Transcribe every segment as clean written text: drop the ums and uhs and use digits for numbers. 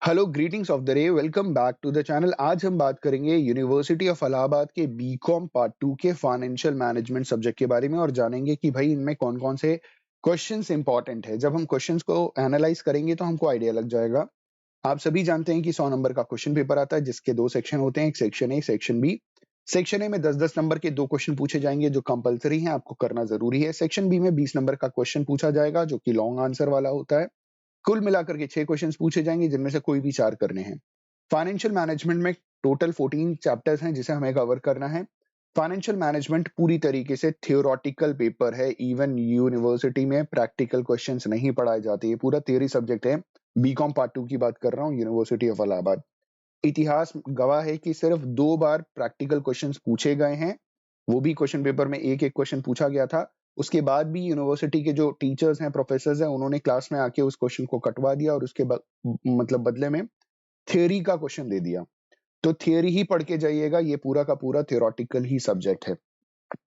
Hello greetings of the day, welcome back to the channel. आज हम बात करेंगे यूनिवर्सिटी ऑफ इलाहाबाद के बीकॉम पार्ट 2 के फाइनेंशियल मैनेजमेंट सब्जेक्ट के बारे में और जानेंगे कि भाई इनमें कौन कौन से क्वेश्चंस इंपॉर्टेंट है। जब हम क्वेश्चंस को एनालाइज करेंगे तो हमको आइडिया लग जाएगा। आप सभी जानते हैं कि 100 नंबर का क्वेश्चन पेपर आता है जिसके दो सेक्शन होते हैं, एक section A, section B. Section A में 10-10 नंबर के दो क्वेश्चन पूछे जाएंगे जो कंपलसरी हैं, आपको करना जरूरी है। सेक्शन बी में 20 नंबर का क्वेश्चन पूछा जाएगा जो कि लॉन्ग आंसर वाला होता है। कुल मिलाकर के 6 क्वेश्चंस पूछे जाएंगे जिनमें से कोई भी 4 करने हैं। फाइनेंशियल मैनेजमेंट में टोटल 14 चैप्टर्स हैं जिसे हमें कवर करना है। फाइनेंशियल मैनेजमेंट पूरी तरीके से थियोरेटिकल पेपर है। इवन यूनिवर्सिटी में प्रैक्टिकल क्वेश्चंस नहीं पढ़ाए जाते। ये पूरा थियरी सब्जेक्ट है। बीकॉम पार्ट 2 की बात कर रहा हूँ, यूनिवर्सिटी ऑफ इलाहाबाद। इतिहास गवाह है कि सिर्फ 2 बार प्रैक्टिकल क्वेश्चंस पूछे गए हैं, वो भी क्वेश्चन पेपर में एक एक क्वेश्चन पूछा गया था। उसके बाद भी यूनिवर्सिटी के जो टीचर्स हैं, प्रोफेसर्स हैं, उन्होंने क्लास में आके उस क्वेश्चन को कटवा दिया और उसके मतलब बदले में थियरी का क्वेश्चन दे दिया। तो थियरी ही पढ़ के जाइएगा, ये पूरा का पूरा थियोरेटिकल ही सब्जेक्ट है।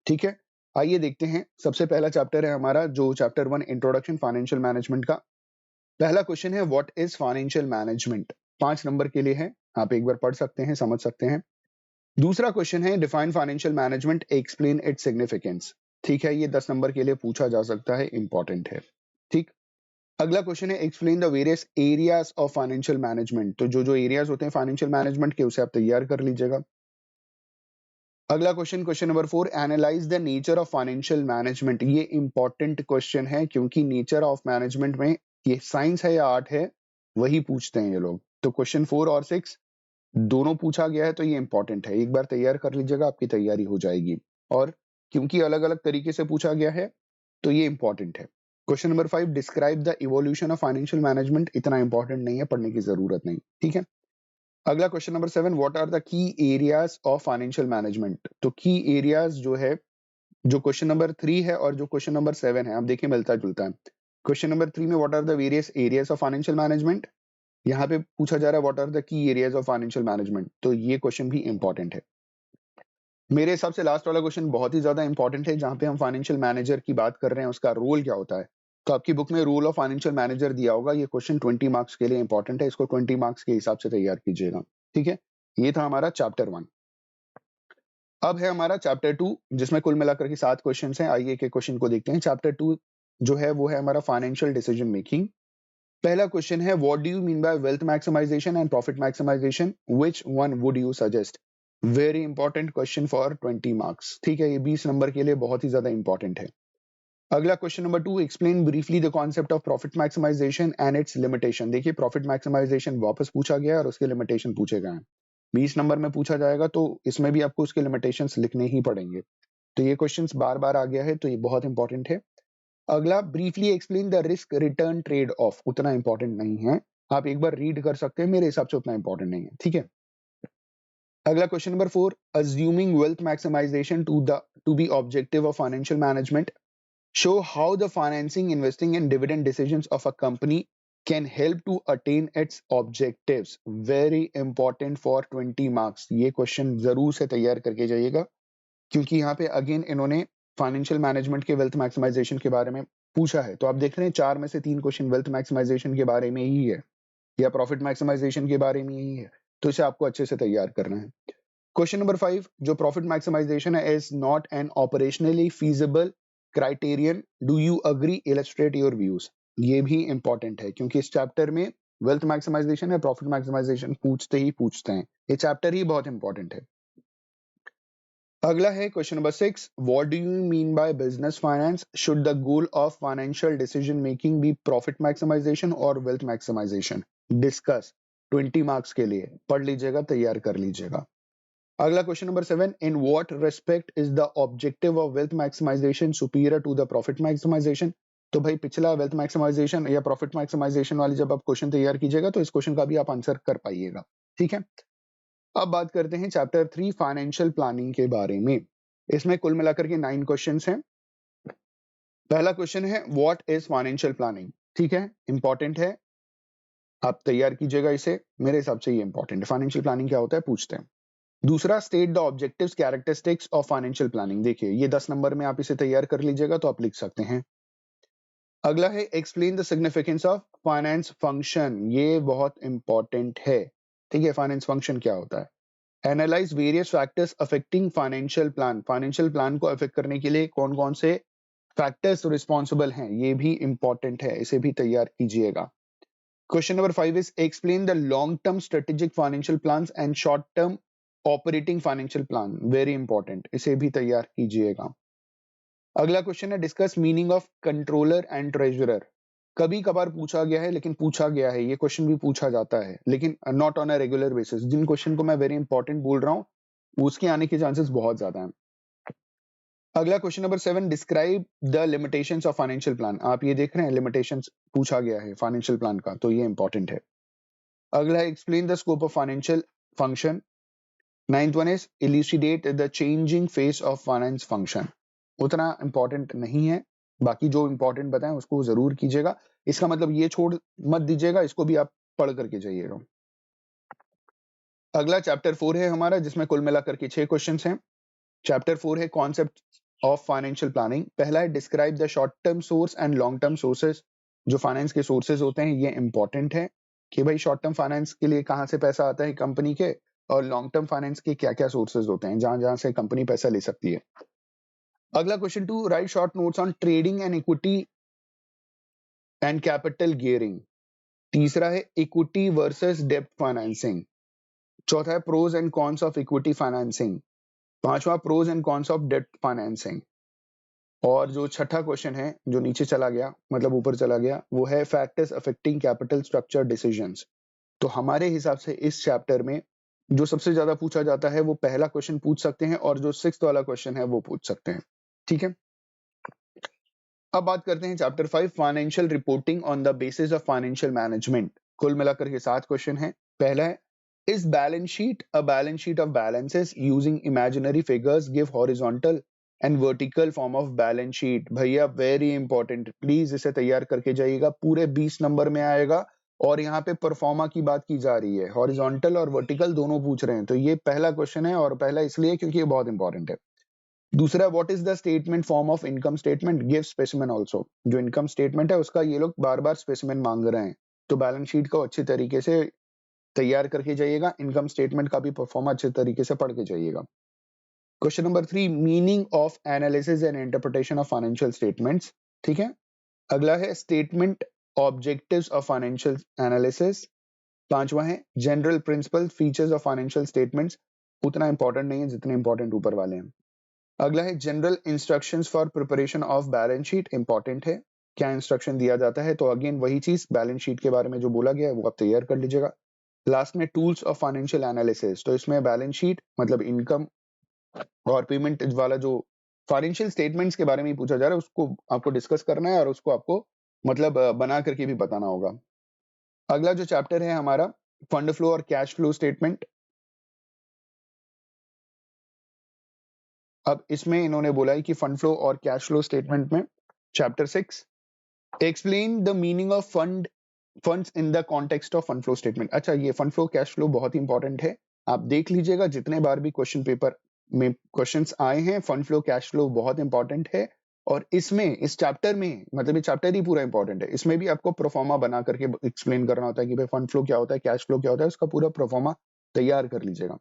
ठीक है, आइए देखते हैं। सबसे पहला चैप्टर है हमारा जो चैप्टर 1 इंट्रोडक्शन फाइनेंशियल मैनेजमेंट का। पहला क्वेश्चन है what is financial management. 5 number के लिए है, आप एक बार पढ़ सकते हैं, समझ सकते हैं। दूसरा क्वेश्चन है define financial management, explain its significance. ठीक है, ये 10 नंबर के लिए पूछा जा सकता है, इंपॉर्टेंट है। ठीक, अगला क्वेश्चन है explain the various areas of financial management. तो जो जो एरियाज होते हैं फाइनेंशियल मैनेजमेंट के, उसे आप तैयार कर लीजिएगा। अगला question, question number 4, analyse the nature of financial management. ये इंपॉर्टेंट क्वेश्चन है क्योंकि नेचर ऑफ मैनेजमेंट में ये साइंस है या आर्ट है, वही पूछते हैं ये लोग। तो क्वेश्चन 4 और 6 दोनों पूछा गया है, तो ये इंपॉर्टेंट है। एक बार तैयार कर लीजिएगा, आपकी तैयारी हो जाएगी। और क्योंकि अलग अलग तरीके से पूछा गया है तो ये इंपॉर्टेंट है। Question number 5, describe the evolution of financial management. इतना इंपॉर्टेंट नहीं है, पढ़ने की जरूरत नहीं। ठीक है, अगला question number 7, what are the key areas of financial management. तो की एरियाज जो है, जो क्वेश्चन नंबर 3 है और जो क्वेश्चन नंबर 7 है, आप देखिए मिलता जुलता है। क्वेश्चन नंबर 3 में what are the various areas of financial management, यहाँ पे पूछा जा रहा है what are the key areas of financial management. तो ये क्वेश्चन भी इंपॉर्टेंट है। मेरे हिसाब से लास्ट वाला क्वेश्चन बहुत ही ज्यादा इंपॉर्टेंट है, जहां पे हम फाइनेंशियल मैनेजर की बात कर रहे हैं, उसका रोल क्या होता है। तो आपकी बुक में रोल ऑफ फाइनेंशियल मैनेजर दिया होगा। ये क्वेश्चन 20 मार्क्स के लिए इंपॉर्टेंट है, इसको 20 मार्क्स के हिसाब से तैयार कीजिएगा। ठीक है, ये था हमारा चैप्टर 1। अब है हमारा चैप्टर 2 जिसमें कुल मिलाकर के 7 क्वेश्चन हैं। आइए के क्वेश्चन को देखते हैं। चैप्टर 2 जो है वो है हमारा फाइनेंशियल डिसीजन मेकिंग। पहला क्वेश्चन है what do you mean by wealth maximization and profit maximization, which one would you suggest. Very important question for 20 marks. ठीक है, ये 20 नंबर के लिए बहुत ही ज्यादा इंपॉर्टेंट है। अगला question number 2, explain briefly the concept of profit maximization and its limitation. देखिए प्रॉफिट मैक्सिमाइजेशन वापस पूछा गया है और उसके लिमिटेशन पूछे गए हैं। 20 नंबर में पूछा जाएगा तो इसमें भी आपको उसके लिमिटेशंस लिखने ही पड़ेंगे। तो ये क्वेश्चंस बार बार आ गया है, तो ये बहुत इंपॉर्टेंट है। अगला, briefly explain the risk return trade off. उतना इंपॉर्टेंट नहीं है, आप एक बार रीड कर सकते हैं, मेरे हिसाब से उतना इंपॉर्टेंट नहीं है। ठीक है, अगला question number 4, assuming wealth maximization to be objective of financial management, show how the financing, investing and dividend decisions of a company can help to attain its objectives. Very important for 20 marks. ये question जरूर से तैयार करके जाइएगा क्योंकि यहाँ पे again इन्होंने फाइनेंशियल मैनेजमेंट के वेल्थ मैक्सिमाइजेशन के बारे में पूछा है। तो आप देख रहे हैं 4 में से 3 क्वेश्चन वेल्थ मैक्सिमाइजेशन के बारे में ही है या प्रॉफिट मैक्सिमाइजेशन के बारे में ही है, तो इसे आपको अच्छे से तैयार करना है। क्वेश्चन नंबर 5, जो प्रॉफिट मैक्सिमाइजेशन है, is not an operationally feasible criterion, do you agree, illustrate your views. ये भी इंपॉर्टेंट है क्योंकि इस चैप्टर में वेल्थ मैक्सिमाइजेशन या प्रॉफिट मैक्सिमाइजेशन पूछते ही पूछते हैं। ये चैप्टर ही बहुत इंपॉर्टेंट है। अगला है question number 6, what do you mean by business finance, should the goal of financial decision making be profit maximization और वेल्थ मैक्सिमाइजेशन। डिस्कस 20 मार्क्स के लिए, पढ़ लीजिएगा, तैयार कर लीजिएगा। अगला question number 7, in what respect is the objective of wealth maximization superior to the profit maximization. तो भाई पिछला वेल्थ मैक्सिमाइजेशन या प्रॉफिट मैक्सिमाइजेशन वाली जब आप क्वेश्चन तैयार कीजिएगा तो इस क्वेश्चन का भी आप आंसर कर पाइएगा। ठीक है, अब बात करते हैं चैप्टर 3 फाइनेंशियल प्लानिंग के बारे में। इसमें कुल मिलाकर के 9 क्वेश्चंस हैं। पहला क्वेश्चन है व्हाट इज फाइनेंशियल प्लानिंग। ठीक है, इंपॉर्टेंट है, आप तैयार कीजिएगा इसे, मेरे हिसाब से ये इंपॉर्टेंट है। फाइनेंशियल प्लानिंग क्या होता है पूछते हैं। दूसरा, state the objectives characteristics of financial planning. देखिए ये 10 नंबर में आप इसे तैयार कर लीजिएगा तो आप लिख सकते हैं। अगला है explain the significance of finance function, ये बहुत इंपॉर्टेंट है। ठीक है, फाइनेंस फंक्शन क्या होता है। Analyse various factors affecting financial plan, financial plan को अफेक्ट करने के लिए कौन कौन से फैक्टर्स रिस्पॉन्सिबल हैं, ये भी इंपॉर्टेंट है, इसे भी तैयार कीजिएगा। Question number 5 is explain the long term strategic financial plan and short term operating financial plan, very important, इसे भी तैयार कीजिएगा। अगला क्वेश्चन है discuss meaning of controller and treasurer, कभी कभार पूछा गया है, लेकिन पूछा गया है, ये क्वेश्चन भी पूछा जाता है, लेकिन not on a regular basis. जिन क्वेश्चन को मैं वेरी इंपॉर्टेंट बोल रहा हूँ उसके आने के चांसेस बहुत ज्यादा हैं। अगला question number 7, describe the limitations of financial plan, आप ये देख रहे हैं लिमिटेशंस पूछा गया है फाइनेंशियल प्लान का, तो ये इंपॉर्टेंट है। अगला है explain the scope of financial function. 9th one is इल्यूसिडेट the changing face of finance function, उतना इंपॉर्टेंट नहीं है, बाकी जो इंपॉर्टेंट बताएं उसको जरूर कीजिएगा। इसका मतलब ये छोड़ मत दीजिएगा, इसको भी आप पढ़ करके जाइएगा। अगला चैप्टर 4 है हमारा, जिसमें कुल मिलाकर के 6 क्वेश्चन हैं। चैप्टर 4 है कॉन्सेप्ट ऑफ फाइनेंशियल प्लानिंग। पहला है describe the short term source and long term sources, जो फाइनेंस के सोर्सेज होते हैं, ये इंपॉर्टेंट है कि भाई शॉर्ट टर्म फाइनेंस के लिए कहाँ से पैसा आता है कंपनी के, और लॉन्ग टर्म फाइनेंस के क्या क्या सोर्सेज होते हैं जहां जहां से कंपनी पैसा ले सकती है। अगला question 2, write short notes on trading and equity and capital gearing. तीसरा है इक्विटी वर्सेस डेब्ट फाइनेंसिंग। चौथा है pros and cons of equity financing. पांचवा प्रोज एंड कॉन्स ऑफ डेब्ट फाइनेंसिंग। और जो छठा क्वेश्चन है जो नीचे चला गया, मतलब ऊपर चला गया, वो है factors affecting capital structure decisions. तो हमारे हिसाब से इस चैप्टर में जो सबसे ज्यादा पूछा जाता है वो पहला क्वेश्चन पूछ सकते हैं, और जो 6th वाला क्वेश्चन है वो पूछ सकते हैं। ठीक है, अब बात करते हैं chapter 5, financial reporting on the basis of financial management. कुल मिलाकर के 7 क्वेश्चन हैं। पहला है इस balance sheet a balance sheet of balances using imaginary figures give horizontal and vertical form of balance sheet. भैया वेरी इंपॉर्टेंट, प्लीज इसे तैयार करके जाइएगा, पूरे 20 नंबर में आएगा। और यहाँ पे परफॉर्मा की बात की जा रही है, हॉरिजॉन्टल और वर्टिकल दोनों पूछ रहे हैं, तो ये पहला क्वेश्चन है, और पहला इसलिए क्योंकि ये बहुत इंपॉर्टेंट है। दूसरा, what is the statement form of income statement, give specimen also. जो इनकम स्टेटमेंट है उसका ये लोग बार बार स्पेसिमेन मांग रहे हैं, तो बैलेंस शीट को अच्छे तरीके से तैयार करके जाइएगा, इनकम स्टेटमेंट का भी परफॉर्म अच्छे तरीके से पढ़ के जाइएगा। Question number 3, meaning of analysis and interpretation of financial statements. ठीक है, अगला है statement objectives of financial analysis. पांचवा है general principle features of financial statements, उतना इंपॉर्टेंट नहीं है जितने इंपॉर्टेंट ऊपर वाले हैं। अगला है general instructions for preparation of balance sheet, important है, क्या इंस्ट्रक्शन दिया जाता है, तो अगेन वही चीज बैलेंस शीट के बारे में जो बोला गया है वो आप तैयार कर लीजिएगा। लास्ट में टूल्स ऑफ फाइनेंशियल एनालिसिस, तो इसमें बैलेंस शीट मतलब इनकम और पेमेंट वाला जो फाइनेंशियल स्टेटमेंट्स के बारे में ही पूछा जा रहा है उसको आपको डिस्कस करना है, और उसको आपको मतलब बना करके भी बताना होगा। अगला जो चैप्टर है हमारा फंड फ्लो और कैश फ्लो स्टेटमेंट। अब इसमें इन्होंने बोला है कि फंड फ्लो और कैश फ्लो स्टेटमेंट में chapter 6 explain the meaning of funds in the context of fund flow statement. अच्छा, ये फंड फ्लो कैश फ्लो बहुत इंपॉर्टेंट है, आप देख लीजिएगा जितने बार भी क्वेश्चन पेपर में क्वेश्चंस आए हैं, फंड फ्लो कैश फ्लो बहुत इंपॉर्टेंट है। और इसमें इस चैप्टर में मतलब ये चैप्टर ही पूरा इंपॉर्टेंट है, इसमें भी आपको प्रोफार्मा बना करके एक्सप्लेन करना होता है कि भाई फंड फ्लो क्या होता है, कैश फ्लो क्या होता है, उसका पूरा प्रोफार्मा तैयार कर लीजिएगा।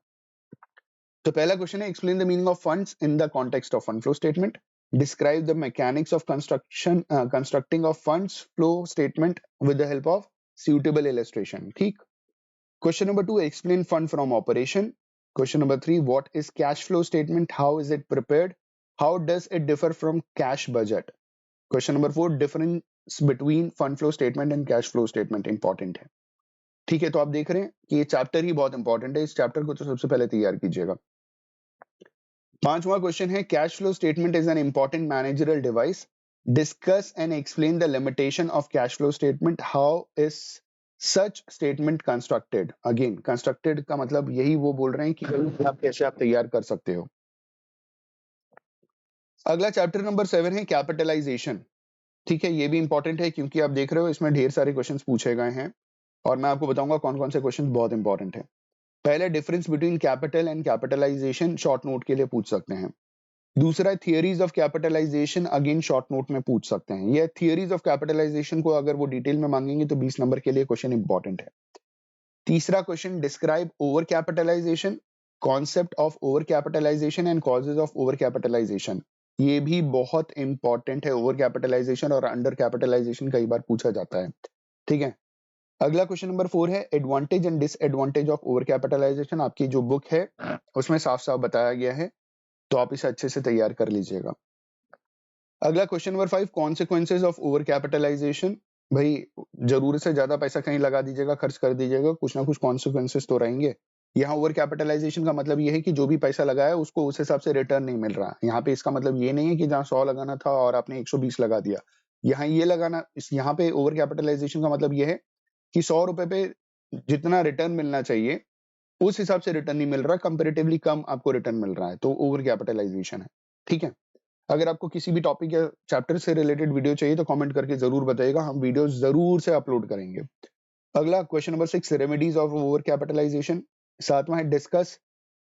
तो पहला क्वेश्चन है explain the meaning of funds in the context of fund flow statement, describe the mechanics of constructing of funds flow statement with the help of suitable illustration। ठीक, question number 2, explain fund from operation. Question number 3, what is cash flow statement, how is it prepared, how does it differ from cash budget. Question number 4, difference between fund flow statement and cash flow statement, important है। ठीक है, तो आप देख रहे हैं कि ये चैप्टर ही बहुत इंपॉर्टेंट है, इस चैप्टर को तो सबसे पहले तैयार कीजिएगा। पांचवा क्वेश्चन है cash flow statement is an important managerial device, discuss and explain the limitation of cash flow statement, how is such statement constructed. Again constructed का मतलब यही वो बोल रहे हैं कि आप कैसे आप तैयार कर सकते हो। अगला चैप्टर नंबर 7 है कैपिटलाइजेशन। ठीक है, ये भी इंपॉर्टेंट है क्योंकि आप देख रहे हो इसमें ढेर सारे क्वेश्चंस पूछे गए हैं, और मैं आपको बताऊंगा कौन कौन से क्वेश्चंस बहुत इंपॉर्टेंट है। पहले difference between capital and capitalization short note के लिए पूछ सकते हैं। दूसरा theories of capitalization, again short note में पूछ सकते हैं। ये थियरीज ऑफ कैपिटलाइजेशन को अगर वो डिटेल में मांगेंगे तो 20 नंबर के लिए क्वेश्चन इंपॉर्टेंट है। तीसरा question, describe over capitalization, concept of over capitalization and causes of over capitalization. ये भी बहुत इंपॉर्टेंट है। ओवर कैपिटलाइजेशन और अंडर कैपिटलाइजेशन कई बार पूछा जाता है, ठीक है। अगला क्वेश्चन नंबर 4 है advantage and disadvantage of over capitalization. आपकी जो बुक है उसमें साफ साफ बताया गया है, तो आप इसे अच्छे से तैयार कर लीजिएगा। अगला question number 5, consequences of over capitalization. भाई जरूरत से ज्यादा पैसा कहीं लगा दीजिएगा, खर्च कर दीजिएगा, कुछ ना कुछ कॉन्सिक्वेंसेज तो रहेंगे। यहाँ ओवर कैपिटलाइजेशन का मतलब ये है कि जो भी पैसा लगाया उसको उस हिसाब से रिटर्न नहीं मिल रहा। यहाँ पे इसका मतलब ये नहीं है कि जहाँ 100 लगाना था और आपने 120 लगा दिया, यहाँ ये लगाना, यहाँ पे ओवर कैपिटलाइजेशन का मतलब ये है कि 100 रुपए पे जितना रिटर्न मिलना चाहिए उस हिसाब से रिटर्न नहीं मिल रहा, कंपेरेटिवली कम आपको रिटर्न मिल रहा है, तो ओवर कैपिटलाइजेशन है, ठीक है। अगर आपको किसी भी टॉपिक या चैप्टर से रिलेटेड वीडियो चाहिए तो कमेंट करके जरूर बताइएगा, हम वीडियो जरूर से अपलोड करेंगे। अगला question number 6, remedies of over capitalization. सातवां है discuss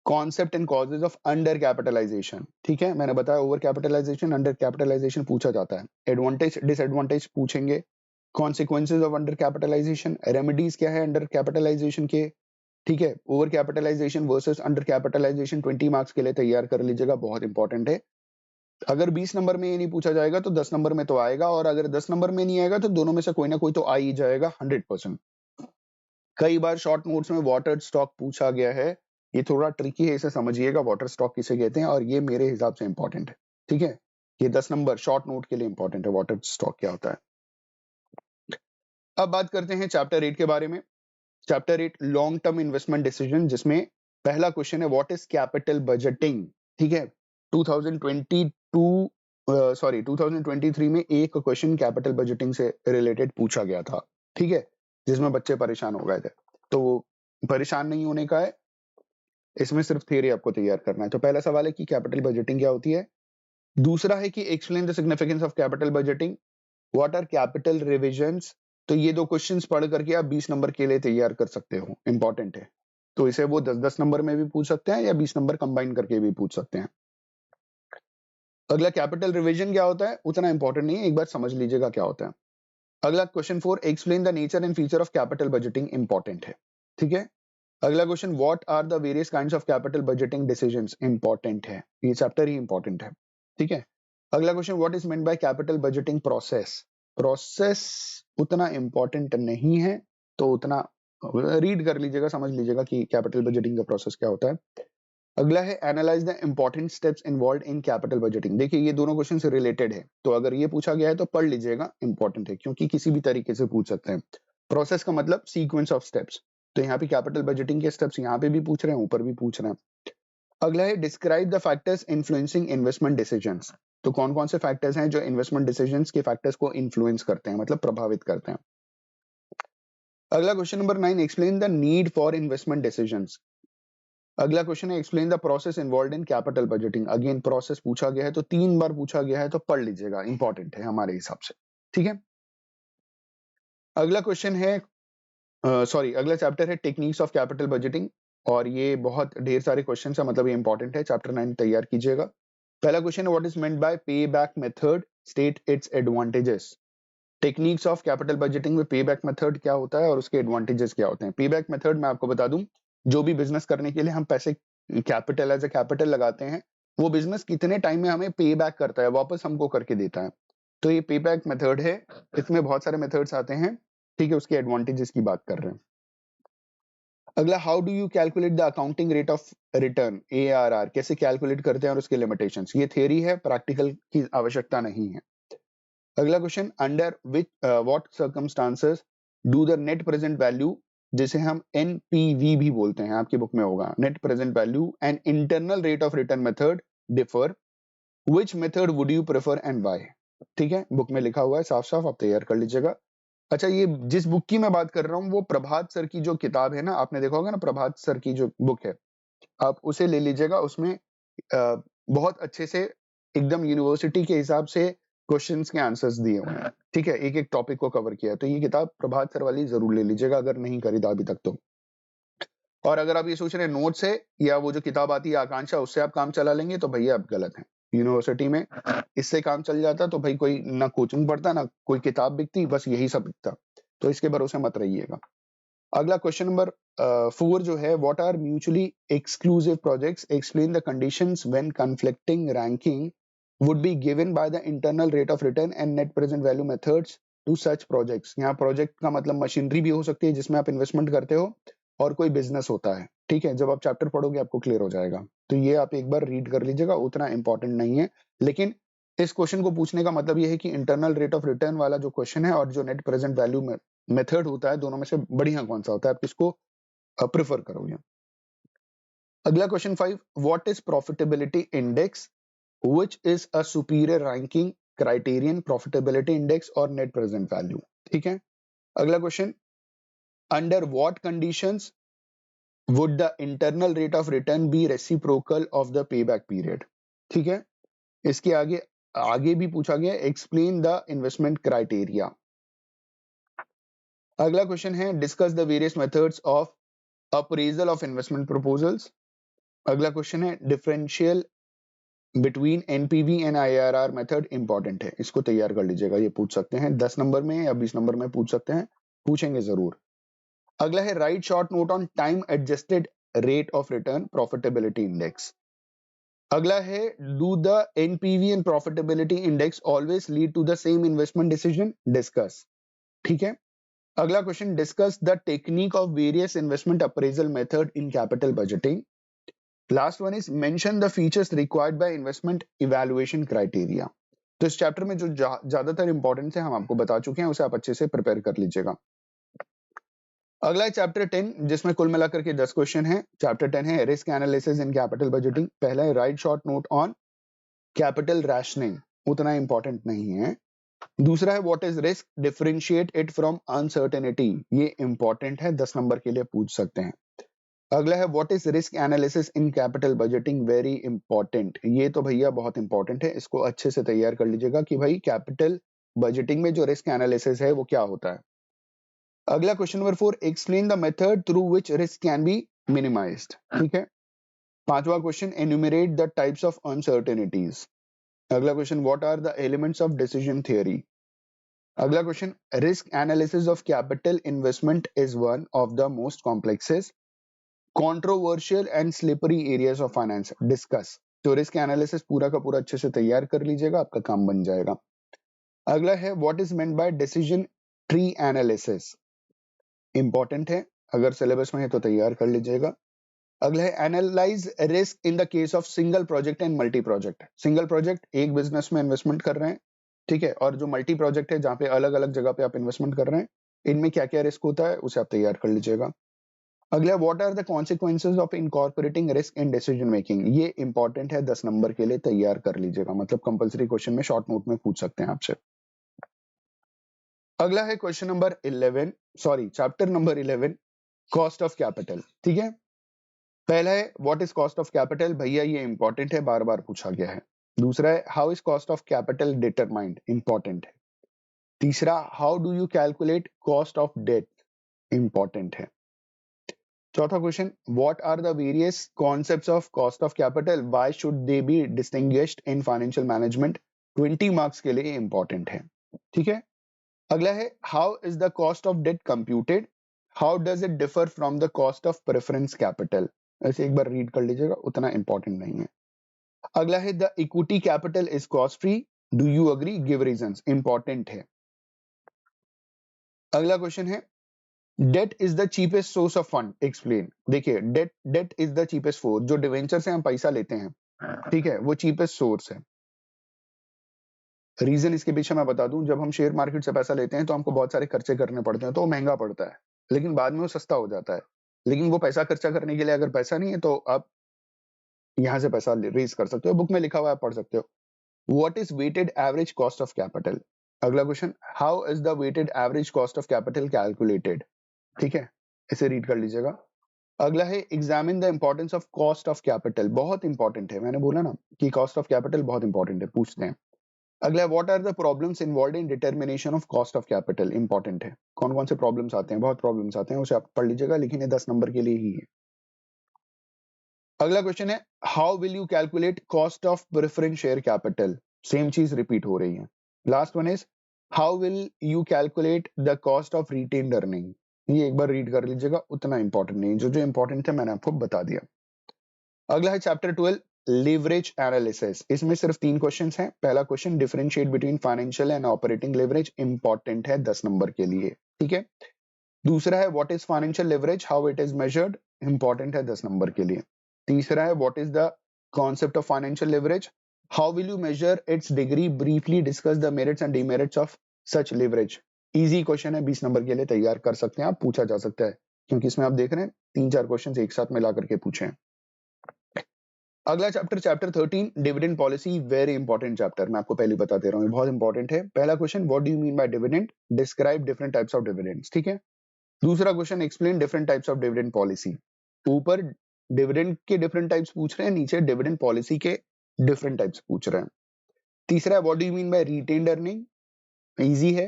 concept and causes of under capitalization, ठीक है। मैंने बताया ओवर कैपिटलाइजेशन, अंडर कैपिटलाइजेशन पूछा जाता है। एडवांटेज डिसएडवांटेज पूछेंगे, consequences of under capitalization, remedies क्या है अंडर कैपिटलाइजेशन के, ठीक है। Over capitalization versus under capitalization 20 marks के लिए तैयार कर लीजिएगा, बहुत इंपॉर्टेंट है। अगर 20 नंबर में ये नहीं पूछा जाएगा तो 10 नंबर में तो आएगा, और अगर 10 नंबर में नहीं आएगा तो दोनों में से कोई ना कोई तो आ ही जाएगा 100%। कई बार शॉर्ट नोट्स में वाटर स्टॉक पूछा गया है, ये थोड़ा ट्रिकी है, इसे समझिएगा वाटर स्टॉक किसे कहते हैं, और ये मेरे हिसाब से इंपॉर्टेंट है, ठीक है। ये 10 नंबर शॉर्ट नोट के लिए इंपॉर्टेंट है, वाटर स्टॉक क्या होता है। अब बात करते हैं चैप्टर 8 के बारे में। Chapter 8 long term investment decision, जिसमें पहला क्वेश्चन है व्हाट इज कैपिटल बजटिंग, ठीक है। 2023 में एक क्वेश्चन कैपिटल बजटिंग से रिलेटेड पूछा गया था, ठीक है, जिसमें बच्चे परेशान हो गए थे। तो परेशान नहीं होने का है, इसमें सिर्फ थ्योरी आपको तैयार करना है। तो पहला सवाल है कि कैपिटल बजटिंग क्या होती है। दूसरा है कि explain the significance of capital budgeting, what are capital revisions. तो ये दो क्वेश्चंस पढ़ करके आप 20 नंबर के लिए तैयार कर सकते हो, इंपॉर्टेंट है। तो इसे वो 10-10 नंबर में भी पूछ सकते हैं या 20 नंबर कंबाइन करके भी पूछ सकते हैं। अगला कैपिटल रिवीजन क्या होता है, उतना इंपॉर्टेंट नहीं है, एक बार समझ लीजिएगा क्या होता है। अगला question 4, explain the nature and feature of capital budgeting, important है, ठीक है। अगला question, what are the various kinds of capital budgeting decisions, important है, ये चैप्टर ही इंपॉर्टेंट है, ठीक है। अगला question, what is meant by capital budgeting process. Process उतना इंपॉर्टेंट नहीं है, तो उतना रीड कर लीजिएगा, समझ लीजिएगा कि कैपिटल बजटिंग का प्रोसेस क्या होता है। अगला है analyse the important steps involve in capital budgeting. देखिए ये दोनों क्वेश्चन से रिलेटेड है, तो अगर ये पूछा गया है तो पढ़ लीजिएगा, इंपॉर्टेंट है, क्योंकि किसी भी तरीके से पूछ सकते हैं। प्रोसेस का मतलब सीक्वेंस ऑफ स्टेप्स, तो यहाँ पे कैपिटल बजटिंग के स्टेप्स यहाँ पे भी पूछ रहे हैं, ऊपर भी पूछ रहे हैं। अगला है describe the factors influencing investment decisions. तो कौन कौन से फैक्टर्स हैं जो इन्वेस्टमेंट डिसीजंस के फैक्टर्स को इन्फ्लुएंस करते हैं, मतलब प्रभावित करते हैं। अगला question number 9, explain the need for investment decisions. अगला क्वेश्चन है explain the process involve in capital budgeting. Again process पूछा गया है, तो 3 बार पूछा गया है, तो पढ़ लीजिएगा, इंपॉर्टेंट है हमारे हिसाब से, ठीक है। अगला क्वेश्चन है अगला चैप्टर है टेक्निक्स ऑफ कैपिटल बजटिंग, और ये बहुत ढेर सारे क्वेश्चन है, मतलब ये इंपॉर्टेंट है, चैप्टर 9 तैयार कीजिएगा। पहला क्वेश्चन है व्हाट इज मेंट बाय पे back method, state its advantages. Techniques of capital budgeting में पे बैक मेथड क्या होता है और उसके एडवांटेजेस क्या होते हैं। पे बैक मेथड मैं आपको बता दूं, जो भी बिजनेस करने के लिए हम पैसे कैपिटल एज ए कैपिटल लगाते हैं, वो बिजनेस कितने टाइम में हमें पे बैक करता है, वापस हमको करके देता है, तो ये पे बैक मेथड है। इसमें बहुत सारे मेथड्स आते हैं, ठीक है, उसके एडवांटेजेस की बात कर रहे हैं। अगला, how do you calculate the accounting rate of return, ARR, कैसे कैलकुलेट करते हैं और उसके लिमिटेशंस। ये थियरी है, प्रैक्टिकल की आवश्यकता नहीं है। अगला question, under which what circumstances do the net present value, जिसे हम NPV भी बोलते हैं, आपकी बुक में होगा, net present value and internal rate of return method differ, which method would you prefer and why. ठीक है, बुक में लिखा हुआ है, साफ साफ आप तैयार कर लीजिएगा। अच्छा, ये जिस बुक की मैं बात कर रहा हूँ वो प्रभात सर की जो किताब है ना, आपने देखा होगा ना, प्रभात सर की जो बुक है, आप उसे ले लीजिएगा। उसमें बहुत अच्छे से एकदम यूनिवर्सिटी के हिसाब से क्वेश्चंस के आंसर्स दिए हुए हैं, ठीक है, एक एक टॉपिक को कवर किया है। तो ये किताब प्रभात सर वाली जरूर ले लीजिएगा अगर नहीं खरीदा अभी तक तो। और अगर आप ये सोच रहे हैं नोट से या वो जो किताब आती है आकांक्षा उससे आप काम चला लेंगे, तो भैया आप गलत हैं। यूनिवर्सिटी में इससे काम चल जाता तो भाई कोई ना कोचिंग पढ़ता ना कोई किताब बिकती, बस यही सब बिकता। तो इसके भरोसे मत रहिएगा। अगला क्वेश्चन नंबर 4 जो है, what are mutually exclusive projects, explain the conditions when conflicting ranking would be given by the internal rate of return and net present value methods to such projects. यहाँ प्रोजेक्ट का मतलब machinery भी हो सकती है जिसमें आप इन्वेस्टमेंट करते हो, और कोई बिजनेस होता है। ठीक है, जब आप चैप्टर पढ़ोगे आपको क्लियर हो जाएगा। तो ये आप एक बार रीड कर लीजिएगा, उतना इंपॉर्टेंट नहीं है। लेकिन इस क्वेश्चन को पूछने का मतलब ये है कि इंटरनल रेट ऑफ रिटर्न वाला जो क्वेश्चन है और जो नेट प्रेजेंट वैल्यू मेथड होता है, दोनों में से बढ़िया कौन सा होता है, आप किसको प्रेफर करोगे। अगला question 5, what is profitability index which is a superior ranking criterion, profitability index और नेट प्रेजेंट वैल्यू। ठीक है, अगला question, under what conditions would the internal rate of return be reciprocal of the payback period. ठीक है, इसके आगे आगे भी पूछा गया, एक्सप्लेन द इन्वेस्टमेंट क्राइटेरिया। अगला क्वेश्चन है, discuss the various methods of appraisal of investment proposals. अगला क्वेश्चन है, differential between NPV and IRR method. Important है, इसको तैयार कर लीजिएगा, ये पूछ सकते हैं 10 नंबर में या 20 नंबर में पूछ सकते हैं, पूछेंगे जरूर। अगला है, write short note on time adjusted rate of return profitability index. अगला है, do the NPV and profitability index always lead to the same investment decision, discuss. ठीक है, अगला question, discuss the technique of various investment appraisal method in capital budgeting. Last one is mention the features required by investment evaluation criteria. तो इस chapter में जो ज्यादातर importance है हम आपको बता चुके हैं, उसे आप अच्छे से प्रिपेयर कर लीजिएगा। अगला है चैप्टर 10, जिसमें कुल मिलाकर के 10 क्वेश्चन हैं। चैप्टर 10 है risk analysis in capital budgeting. पहला है, write short note on capital rationing, उतना इंपॉर्टेंट नहीं है। दूसरा है, what is risk, differentiate it from uncertainty, ये इंपॉर्टेंट है, 10 नंबर के लिए पूछ सकते हैं। अगला है, what is risk analysis in capital budgeting, very important, ये तो भैया बहुत इंपॉर्टेंट है, इसको अच्छे से तैयार कर लीजिएगा कि भाई कैपिटल बजटिंग में जो रिस्क एनालिसिस है वो क्या होता है। अगला question number 4, explain the method through which risk can be minimised. ठीक है, पांचवा question, enumerate the types of uncertainties. अगला question, what are the elements of decision theory. अगला question, risk analysis of capital investment is one of the most complexest controversial and slippery areas of finance, discuss. तो risk analysis पूरा का पूरा अच्छे से तैयार कर लीजिएगा, आपका काम बन जाएगा। अगला है, what is meant bye decision tree analysis, important है, अगर सिलेबस में है तो तैयार कर लीजिएगा। अगला है, analyse risk in the case of single project and multi project. Single project, एक बिजनेस में इन्वेस्टमेंट कर रहे हैं, ठीक है, और जो मल्टी प्रोजेक्ट है जहां पे अलग अलग जगह पे आप इन्वेस्टमेंट कर रहे हैं, इनमें क्या क्या रिस्क होता है उसे आप तैयार कर लीजिएगा। अगला, what are the consequences of incorporating risk in decision making, ये इंपॉर्टेंट है, 10 नंबर के लिए तैयार कर लीजिएगा, मतलब कंपलसरी क्वेश्चन में शॉर्ट नोट में पूछ सकते हैं आपसे। अगला है question number 11, sorry chapter number 11, cost of capital. ठीक है, पहला है, what is cost of capital, भैया ये इंपॉर्टेंट है, बार बार पूछा गया है। दूसरा है, how is cost of capital determined, important है। तीसरा, how do you calculate cost of debt, important है। चौथा question, what are the various concepts of cost of capital, why should they be distinguished in financial management, 20 marks के लिए important है। ठीक है, अगला है, how is the cost of debt computed, how does it differ from the cost of preference capital, ऐसे एक बार read कर लीजिएगा, उतना इंपॉर्टेंट नहीं है। अगला है, the equity capital is cost free, do you agree, give reasons, important है। अगला क्वेश्चन है, debt is the cheapest source of fund, explain. देखिए, debt is the cheapest source, जो डिवेंचर से हम पैसा लेते हैं, ठीक है, वो चीपेस्ट सोर्स है। रीजन इसके पीछे मैं बता दूं, जब हम शेयर मार्केट से पैसा लेते हैं तो हमको बहुत सारे खर्चे करने पड़ते हैं, तो वो महंगा पड़ता है, लेकिन बाद में वो सस्ता हो जाता है। लेकिन वो पैसा खर्चा करने के लिए अगर पैसा नहीं है तो आप यहाँ से पैसा रेज कर सकते हो, बुक में लिखा हुआ है, आप पढ़ सकते हो। What is weighted average cost of capital. अगला question, how is the weighted average cost of capital calculated, ठीक है, इसे रीड कर लीजिएगा। अगला है, examine the importance of cost of capital, बहुत इंपॉर्टेंट है, मैंने बोला ना कि कॉस्ट ऑफ कैपिटल बहुत इंपॉर्टेंट है, पूछते हैं। अगला, what are the problems involved in determination of cost of capital, important है, कौन कौन से प्रॉब्लम्स आते हैं, बहुत प्रॉब्लम्स आते हैं, उसे आप पढ़ लीजिएगा, लेकिन ये 10 नंबर के लिए ही है। अगला क्वेश्चन है how will you calculate cost of preference share capital, same चीज रिपीट हो रही है। Last one is how will you calculate the cost of retained earning, ये एक बार रीड कर लीजिएगा, उतना इंपॉर्टेंट नहीं, जो जो इंपॉर्टेंट है मैंने आपको बता दिया। अगला है चैप्टर 12 लीवरेज एनालिसिस, इसमें सिर्फ 3 क्वेश्चंस हैं। पहला question differentiate between financial and operating leverage, important है 10 नंबर के लिए, ठीक है। दूसरा है what is financial leverage, how it is measured, important है 10 नंबर के लिए। तीसरा है what is the concept of financial leverage, how will you measure its degree, briefly discuss the merits and demerits of such leverage. Easy question है, 20 number के लिए तैयार कर सकते हैं आप, पूछा जा सकता है, क्योंकि इसमें आप देख रहे हैं 3-4 क्वेश्चन एक साथ मिला करके पूछे हैं। अगला chapter, chapter 13 dividend policy, very important chapter, मैं आपको पहले बता दे रहा हूँ, बहुत इंपॉर्टेंट है। पहला question what do you mean bye dividend, describe different types of dividends, ठीक है। दूसरा question explain different types of dividend policy, ऊपर डिविडेंड के डिफरेंट टाइप्स पूछ रहे हैं, नीचे डिविडेंड पॉलिसी के डिफरेंट टाइप्स पूछ रहे हैं। तीसरा what do you mean bye retained earning, easy है,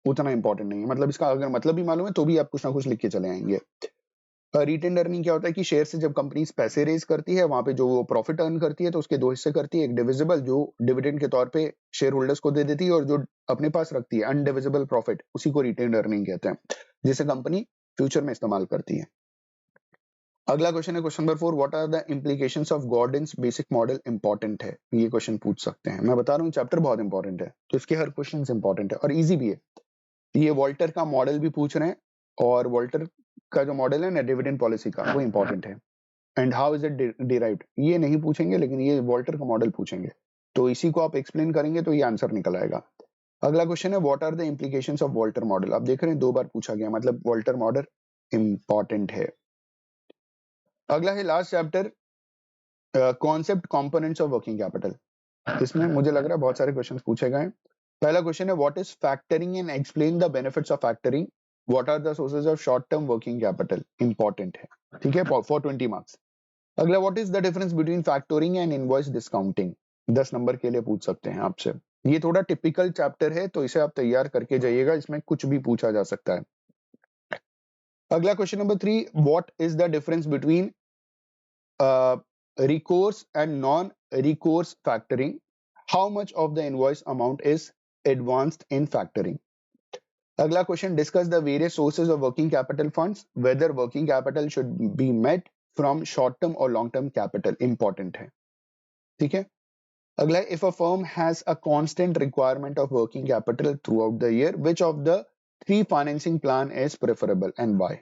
उतना इंपॉर्टेंट नहीं है, मतलब इसका अगर मतलब भी मालूम है तो भी आप कुछ ना कुछ लिख के चले आएंगे। रिटेन्ड अर्निंग क्या होता है कि शेयर से जब कंपनी पैसे रेज करती है, वहां पे जो वो प्रॉफिट अर्न करती है तो उसके 2 हिस्से करती है, एक डिविजिबल जो डिविडेंड के तौर पे शेयर होल्डर्स को दे देती है, और जो अपने पास रखती है अनडिविजिबल प्रॉफिट, उसी को रिटेन्ड अर्निंग कहते हैं, जिसे कंपनी फ्यूचर में इस्तेमाल करती है। अगला क्वेश्चन है question number 4 what are the implications of Gordon's basic model, important है, ये क्वेश्चन पूछ सकते हैं। मैं बता रहा हूँ चैप्टर बहुत इंपॉर्टेंट है, तो इसके हर क्वेश्चन इंपॉर्टेंट है और इजी भी है। ये वॉल्टर का मॉडल भी पूछ रहे हैं, और वॉल्टर का जो मॉडल है ना डिविडेंड पॉलिसी का, वो इंपॉर्टेंट है। And how is it derived, ये नहीं पूछेंगे, लेकिन ये वॉल्टर का मॉडल पूछेंगे, तो इसी को आप एक्सप्लेन करेंगे तो ये आंसर निकल आएगा। अगला क्वेश्चन है what are the implications of Walter model, आप देख रहे हैं 2 बार पूछा गया, मतलब वॉल्टर मॉडल इंपॉर्टेंट है। अगला है last chapter concept components of working capital, इसमें मुझे लग रहा है बहुत सारे क्वेश्चंस पूछे गए हैं। पहला क्वेश्चन है what is factoring and explain the benefits of factoring, what are the sources of short term working capital, important है, ठीक है, फॉर 20 मार्क्स। अगला what is the difference between factoring and invoice discounting, 10 number के लिए पूछ सकते हैं आपसे। ये थोड़ा टिपिकल चैप्टर है, तो इसे आप तैयार करके जाइएगा, इसमें कुछ भी पूछा जा सकता है। अगला question number 3 what is the difference between recourse and non-recourse factoring, how much of the invoice amount is advanced in factoring. अगला question discuss the various sources of working capital funds, whether working capital should be met from short term और long term capital, important है, ठीक है। अगला if a firm has a constant requirement of working capital throughout the year, which of the 3 financing plan is preferable and why,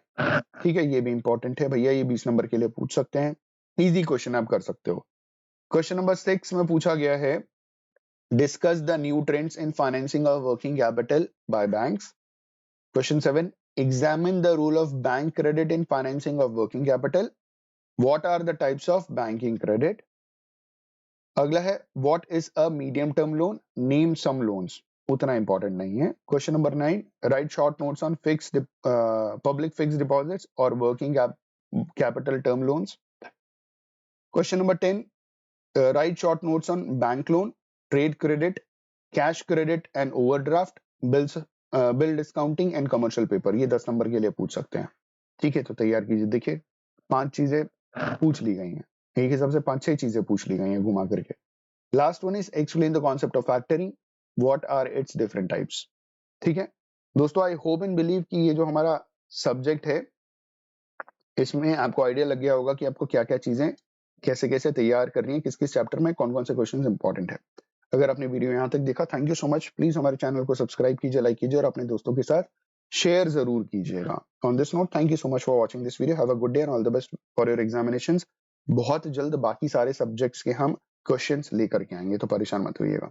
ठीक है, ये भी important है भैया, ये 20 नंबर के लिए पूछ सकते हैं, इजी क्वेश्चन आप कर सकते हो। क्वेश्चन नंबर 6 में पूछा गया है discuss the new trends in financing of working capital by banks. Question 7 examine the role of bank credit in financing of working capital, what are the types of banking credit. अगला है what is a medium term loan, name some loans, उतना important नहीं है। Question number 9 write short notes on fixed public fixed deposits और working capital term loans. Question number 10 write short notes on bank loan, trade credit, cash credit and overdraft, bill discounting and commercial paper, ये 10 number के लिए पूछ सकते हैं, ठीक है, तो तैयार कीजिए। देखिए 5 चीजें पूछ ली गई हैं, एक हिसाब से 5-6 चीजें पूछ ली गई हैं घुमा करके। Last one is explain the concept of factoring, what are its different types, ठीक है दोस्तों। आई होप एंड बिलीव कि ये जो हमारा सब्जेक्ट है, इसमें आपको आइडिया लग गया होगा कि आपको क्या क्या चीजें कैसे कैसे तैयार करनी है, किस किस चैप्टर में कौन कौन से क्वेश्चन इंपॉर्टेंट है। अगर आपने वीडियो यहाँ तक देखा, thank you so much, please हमारे चैनल को सब्सक्राइब कीजिए, लाइक कीजिए और अपने दोस्तों के साथ शेयर जरूर कीजिएगा। On this note thank you so much for watching this video, have a good day and all the best for your examinations. बहुत जल्द बाकी सारे सब्जेक्ट्स के हम क्वेश्चंस लेकर के आएंगे, तो परेशान मत होइएगा।